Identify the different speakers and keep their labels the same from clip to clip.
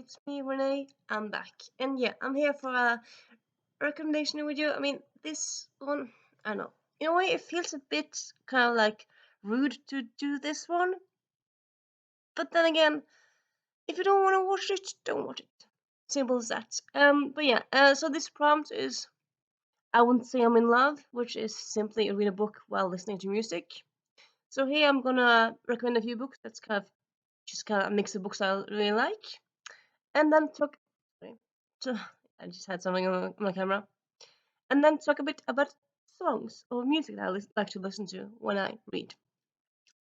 Speaker 1: it's me, Renee. I'm back. And yeah, I'm here for a recommendation video. I mean, this one, I don't know. In a way, it feels a bit kind of like rude to do this one. But then again, if you don't want to watch it, don't watch it. Simple as that. But yeah, so this prompt is I wouldn't say I'm in love, which is simply read a book while listening to music. So here I'm gonna recommend a few books that's kind of a mix of books I really like. And then talk. Sorry, so I just had something on my camera. And then talk a bit about songs or music that I like to listen to when I read.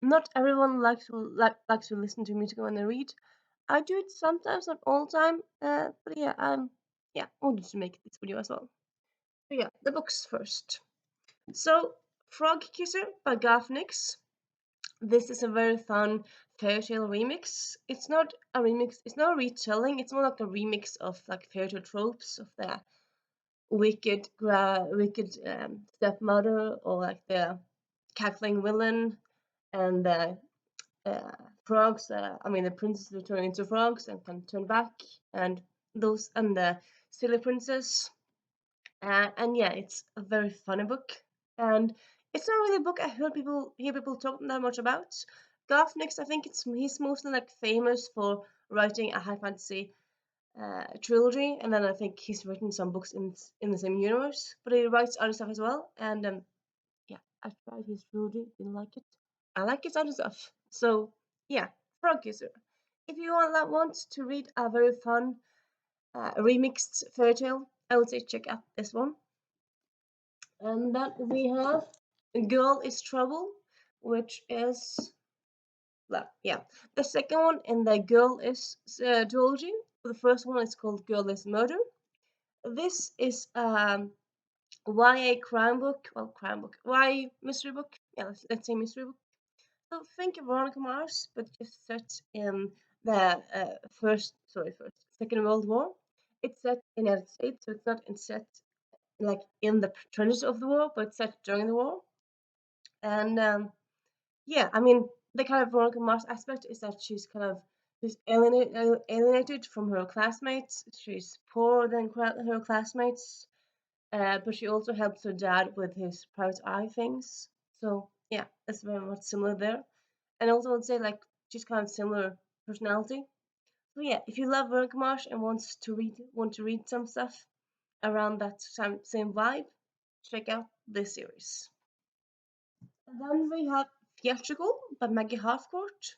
Speaker 1: Not everyone likes to listen to music when they read. I do it sometimes, not all the time. But yeah, I wanted to make this video as well. So yeah, the books first. So Frog Kisser by Garth Nix. This is a very fun fairy tale remix. It's not a remix. It's not a retelling. It's more like a remix of like fairy tale tropes of the wicked stepmother, or like the cackling villain, and the frogs. I mean, the princess will turn into frogs and can turn back, and those and the silly princess. And yeah, it's a very funny book, and it's not really a book I hear people talk that much about. Garth Nix, I think he's mostly like famous for writing a high fantasy trilogy, and then I think he's written some books in the same universe. But he writes other stuff as well, and yeah, I tried his trilogy, didn't like it. I like his other stuff. So yeah, Frog Kisser. If you want to read a very fun remixed fairy tale, I would say check out this one. And then we have Girl is Trouble, which is yeah, the second one in the Girl is trilogy. The first one is called Girl is Murder. This is YA crime book, YA mystery book. Yeah, let's say mystery book. So think of Veronica Mars, but just set in the Second World War. It's set in the United States, so it's not set like in the trenches of the war, but set during the war. And yeah, I mean, the kind of Veronica Mars aspect is that she's alienated from her classmates. She's poorer than her classmates, but she also helps her dad with his private eye things. So yeah, it's very much similar there. And also, I would say like she's kind of similar personality. So yeah, if you love Veronica Mars and want to read some stuff around that same vibe, check out this series. Then we have Theatrical by Maggie Halfcourt.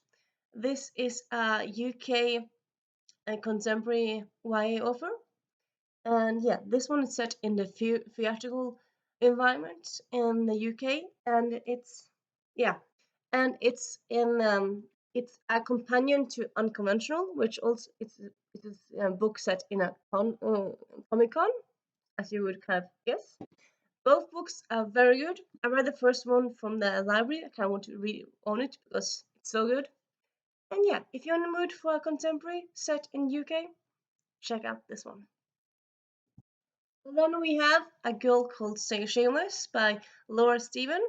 Speaker 1: This is a UK contemporary YA author. And yeah, this one is set in the theatrical environment in the UK, and it's a companion to Unconventional, which also it's a book set in a Comic Con, as you would kind of guess. Both books are very good. I read the first one from the library. I kind of want to read on it because it's so good. And yeah, if you're in the mood for a contemporary set in UK, check out this one. And then we have A Girl Called Shameless by Laura Stephen.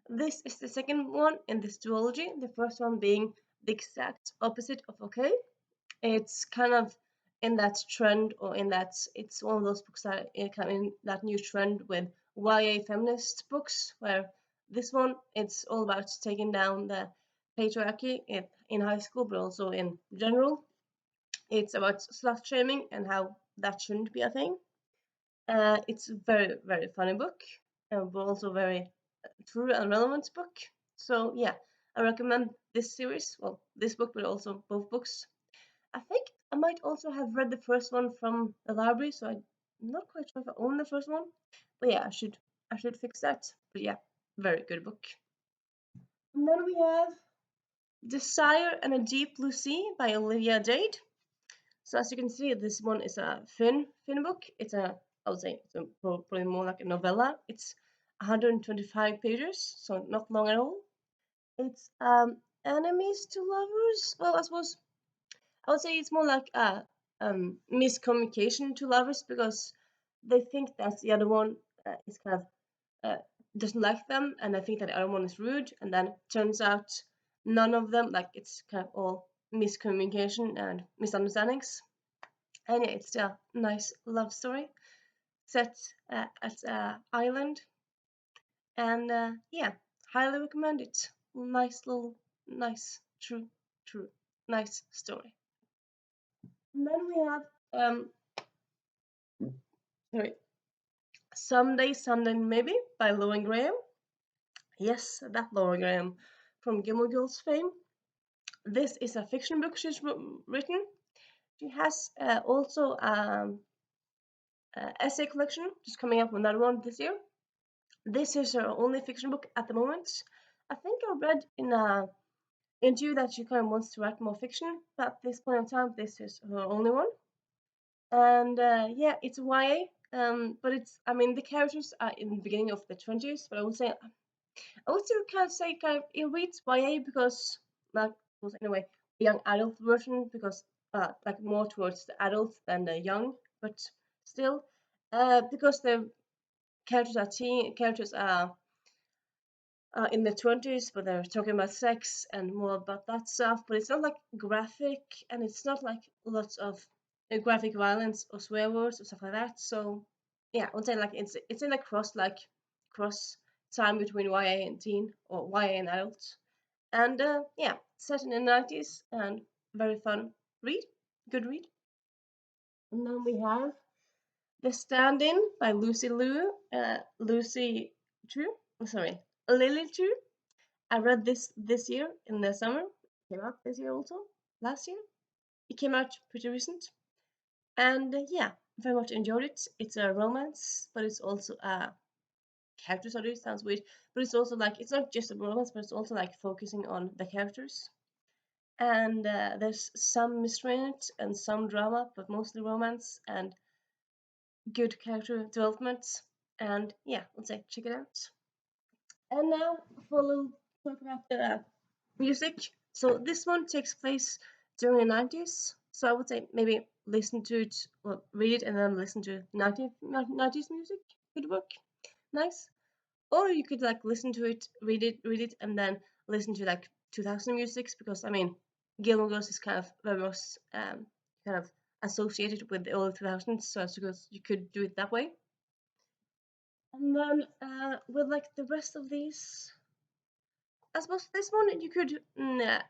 Speaker 1: This is the second one in this duology, the first one being the exact opposite of Okay. It's kind of in that trend, or in that it's one of those books that kind of in that new trend with YA feminist books, where this one it's all about taking down the patriarchy in high school, but also in general. It's about slut shaming and how that shouldn't be a thing. It's a very very funny book, but also very true and relevant book. So yeah, I recommend this series. Well, this book, but also both books. I think I might also have read the first one from the library, so I'm not quite sure if I own the first one. But yeah, I should fix that. But yeah, very good book. And then we have Desire and a Deep Blue Sea by Olivia Jade. So as you can see, this one is a thin book. I would say it's probably more like a novella. It's 125 pages, so not long at all. It's enemies to lovers. Well, I would say it's more like a miscommunication to lovers, because they think that the other one is kind of doesn't like them, and I think that the other one is rude, and then turns out none of them, like it's kind of all miscommunication and misunderstandings. and yeah, it's a nice love story set at an island, and yeah, highly recommend it. Nice little, nice, true, nice story. And then we have sorry, Someday Maybe by Lauren Graham. Yes, that Lauren Graham from Gilmore Girls fame. This is a fiction book she's written. She has also essay collection, just coming up with another one this year. This is her only fiction book at the moment. I think I read in a interview that she kind of wants to write more fiction, but at this point in time, this is her only one. And yeah, it's YA, but it's, I mean, the characters are in the beginning of the 20s, but I would still kind of say it reads YA because, like, was anyway, a young adult version because, like, more towards the adults than the young, but still, because the characters are in their 20s, but they're talking about sex and more about that stuff. But it's not like graphic, and it's not like lots of graphic violence or swear words or stuff like that. So yeah, I would say like it's in a cross time between YA and teen or YA and adult, and yeah, set in the 90s and very fun read, good read. And then we have The Stand-In by Lucy True. Sorry, Lily True. I read this year in the summer. It came out this year also. Last year. It came out pretty recent. And yeah, very much enjoyed it. It's a romance, but it's also a character study. Sounds weird, but it's also like it's not just a romance, but it's also like focusing on the characters. And there's some mystery in it and some drama, but mostly romance and good character development. And yeah, let's say check it out. And now for a little talk about the music. So this one takes place during the 90s. So I would say maybe listen to it, or read it, and then listen to 90s music. Could work. Nice. Or you could like listen to it, read it, and then listen to like 2000 music because I mean, Gilmore Girls is kind of very much kind of associated with the early 2000s. So I suppose you could do it that way. And then with like the rest of these, I suppose this one you could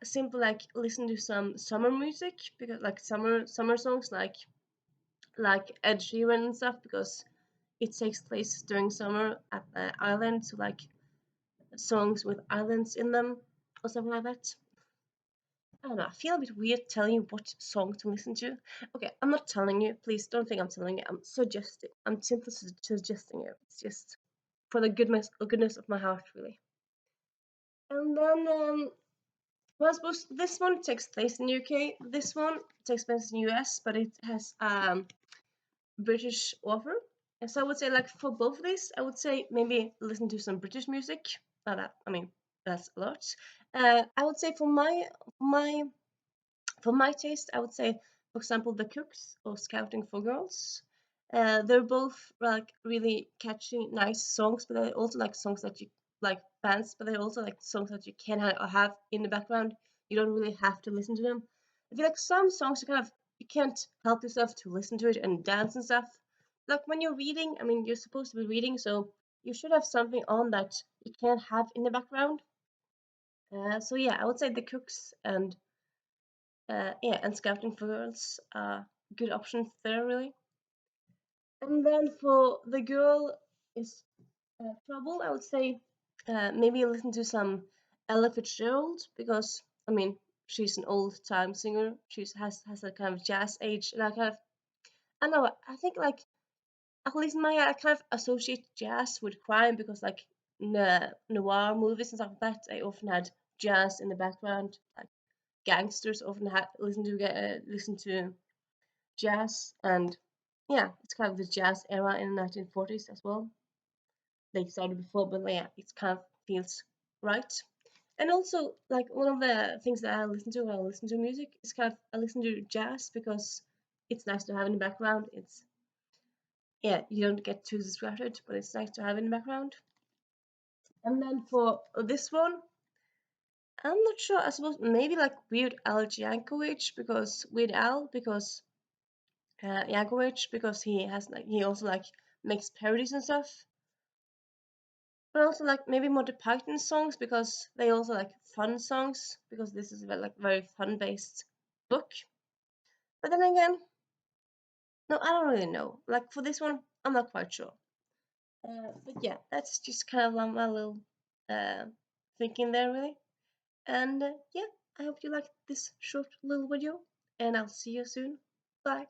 Speaker 1: simply like listen to some summer music because like summer songs like Ed Sheeran and stuff because it takes place during summer at the island, so like songs with islands in them or something like that. I don't know. I feel a bit weird telling you what song to listen to. Okay, I'm not telling you. Please don't think I'm telling you. I'm suggesting. I'm simply suggesting it. It's just for the goodness of my heart, really. And then well, I suppose this one takes place in UK. This one takes place in US, but it has British author. And so I would say, like for both of these, I would say maybe listen to some British music. That I mean, that's a lot. I would say my for my taste, I would say, for example, The Cooks or Scouting for Girls. They're both like really catchy, nice songs, but they're also like songs that you like bands, but they're also like songs that you can have in the background. You don't really have to listen to them. I feel like some songs you can't help yourself to listen to it and dance and stuff. Like when you're reading, I mean, you're supposed to be reading, so you should have something on that you can have in the background. So yeah, I would say The Cooks and yeah, and Scouting for Girls are good options there, really. And then for the girl is trouble, I would say maybe listen to some Ella Fitzgerald because I mean she's an old time singer. She has a kind of jazz age, and I know I think like at least in my I kind of associate jazz with crime because like noir movies and stuff like that, I often had jazz in the background. Like gangsters often had listen to jazz, and yeah, it's kind of the jazz era in the 1940s as well. They started before, but yeah, it kind of feels right. And also, like one of the things that I listen to when I listen to music is kind of I listen to jazz because it's nice to have in the background. It's yeah, you don't get too distracted, but it's nice to have in the background. And then for this one, I'm not sure. I suppose maybe like Weird Al Yankovic because Weird Al because Yankovic, because he also like makes parodies and stuff. But also like maybe Monty Python songs, because they also like fun songs, because this is like very fun based book. But then again, no, I don't really know. Like for this one, I'm not quite sure. But yeah, that's just kind of like my little uh, thinking there, really. And yeah, I hope you liked this short little video, and I'll see you soon. Bye.